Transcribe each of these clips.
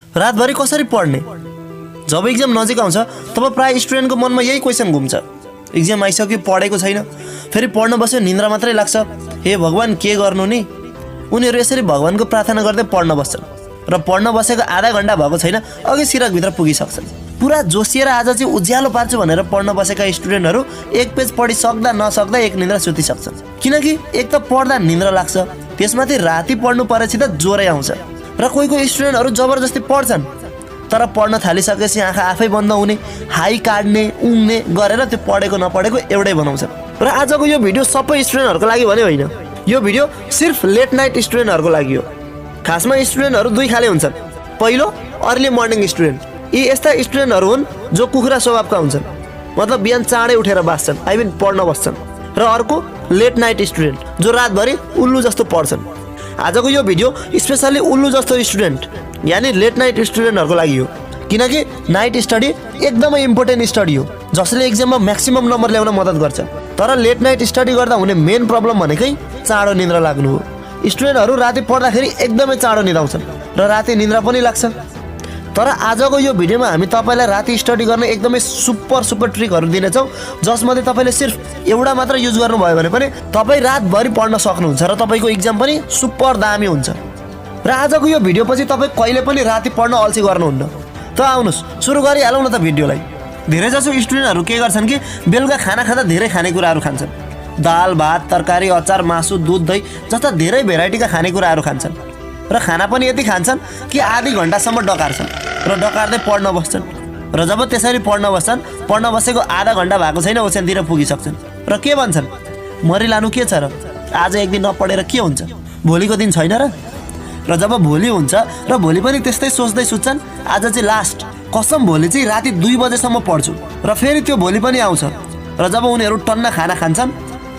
रातभरि कसरी पढ्ने? जब इक्जाम नजिक आउँछ तब प्राय स्टुडेन्टको मनमा यही क्वेसन घुम्छ, इक्जाम आइसक्यो पढेको छैन, फेरि पढ्न बस्यो निन्द्रा मात्रै लाग्छ, हे भगवान के गर्नु नि। उनीहरू यसरी भगवानको प्रार्थना गर्दै पढ्न बस्छन् र पढ्न बसेको आधा घण्टा भएको छैन अघि सिरकभित्र पुगिसक्छन्। पुरा जोसिएर आज चाहिँ उज्यालो पार्छु भनेर पढ्न बसेका स्टुडेन्टहरू एक पेज पढिसक्दा नसक्दा एक निन्द्रा सुतिसक्छन्, किनकि एक त पढ्दा निन्द्रा लाग्छ, त्यसमाथि राति पढ्नु परेपछि त ज्वरै आउँछ। र कोही स्टुडेन्टहरू जबरजस्ती पढ्छन् तर पढ्न थालिसकेपछि आँखा आफै बन्द हुने, हाई काट्ने, उङ्ने गरेर त्यो पढेको नपढेको एउटै बनाउँछन्। र आजको यो भिडियो सबै स्टुडेन्टहरूको लागि भने होइन, यो भिडियो सिर्फ लेट नाइट स्टुडेन्टहरूको लागि हो। खासमा स्टुडेन्टहरू दुई खाले हुन्छन्। पहिलो अर्ली मर्निङ स्टुडेन्ट, यी यस्ता स्टुडेन्टहरू हुन् जो कुखुरा स्वभावका हुन्छन्, मतलब बिहान चाँडै उठेर बाँच्छन्, आई मिन पढ्न बस्छन्। र अर्को लेट नाइट स्टुडेन्ट जो रातभरि उल्लु जस्तो पढ्छन्। आजको यो भिडियो स्पेसल्ली उल्लु जस्तो स्टुडेन्ट यानि लेट नाइट स्टुडेन्टहरूको लागि हो, किनकि नाइट स्टडी एकदमै इम्पोर्टेन्ट स्टडी हो जसले एक्जाममा म्याक्सिमम नम्बर ल्याउन मद्दत गर्छ। तर लेट नाइट स्टडी गर्दा हुने मेन प्रब्लम भनेकै चाँडो निन्द्रा लाग्नु हो। स्टुडेन्टहरू राति पढ्दाखेरि एकदमै चाँडो निदाउँछन् र राति निन्द्रा पनि लाग्छ। तर आजको यो भिडियोमा हामी तपाईँलाई राति स्टडी गर्ने एकदमै सुपर ट्रिकहरू दिनेछौँ, जसमध्ये तपाईँले सिर्फ एउटा मात्र युज गर्नुभयो भने पनि तपाईँ रातभरि पढ्न सक्नुहुन्छ र तपाईँको इक्जाम पनि सुपर दामी हुन्छ। र आजको यो भिडियोपछि तपाईँ कहिले पनि राति पढ्न अल्छी गर्नुहुन्न। त आउनुहोस् सुरु गरिहालौँ न त भिडियोलाई। धेरैजसो स्टुडेन्टहरू के गर्छन् कि बेलुका खाना खाँदा धेरै खानेकुराहरू खान्छन्, दाल भात तरकारी अचार मासु दुध दही जस्ता धेरै भेराइटीका खानेकुराहरू खान्छन् र खाना पनि यति खान्छन् कि आधी घन्टासम्म डकार्छन् र डकार्दै पढ्न बस्छन्। र जब त्यसरी पढ्न बस्छन्, पढ्न बसेको आधा घन्टा भएको छैन ओछ्यानतिर पुगिसक्छन् र के भन्छन्, मरिलानु के छ र, आज एक दिन नपढेर के हुन्छ, भोलिको दिन छैन र। र जब भोलि हुन्छ र भोलि पनि त्यस्तै सोच्दै सुत्छन्, आज चाहिँ लास्ट कसम भोलि चाहिँ राति 2 बजेसम्म पढ्छु, र फेरि त्यो भोलि पनि आउँछ। र जब उनीहरू टन्न खाना खान्छन्,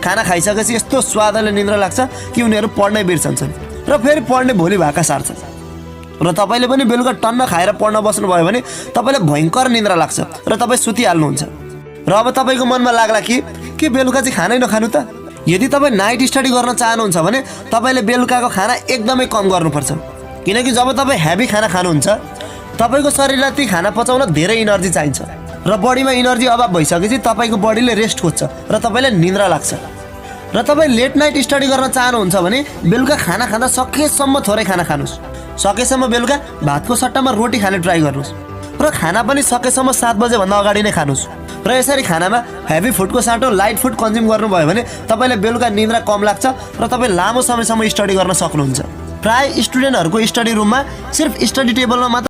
खाना खाइसकेपछि यस्तो स्वादले निन्द्रा लाग्छ कि उनीहरू पढ्नै बिर्सन्छन् र फेरि पढ्ने भोलि भाका सार्छन्। र तपाईँले पनि बेलुका टन्न खाएर पढ्न बस्नुभयो भने तपाईँलाई भयङ्कर निन्द्रा लाग्छ र तपाईँ सुतिहाल्नुहुन्छ। र अब तपाईँको मनमा लाग्ला कि बेलुका चाहिँ खानै नखानु त। यदि तपाईँ नाइट स्टडी गर्न चाहनुहुन्छ भने तपाईँले बेलुकाको खाना एकदमै कम गर्नुपर्छ, किनकि जब तपाईँ हेभी खाना खानुहुन्छ तपाईँको शरीरलाई ती खाना पचाउन धेरै इनर्जी चाहिन्छ र बडीमा इनर्जी अभाव भइसकेपछि तपाईँको बडीले रेस्ट खोज्छ र तपाईँलाई निन्द्रा लाग्छ। र तपाईँ लेट नाइट स्टडी गर्न चाहनुहुन्छ भने बेलुका खाना खाँदा सकेसम्म थोरै खाना खानुहोस्, सकेसम्म बेलुका भातको सट्टामा रोटी खाने ट्राई गर्नुहोस् र खाना पनि सकेसम्म 7 बजेभन्दा अगाडि नै खानुहोस्। र यसरी खानामा हेभी फुडको साटो लाइट फुड कन्ज्युम गर्नुभयो भने तपाईँलाई बेलुका निन्द्रा कम लाग्छ र तपाईँ लामो समयसम्म स्टडी गर्न सक्नुहुन्छ। प्राय स्टुडेन्टहरूको स्टडी रुममा सिर्फ स्टडी टेबलमा मात्र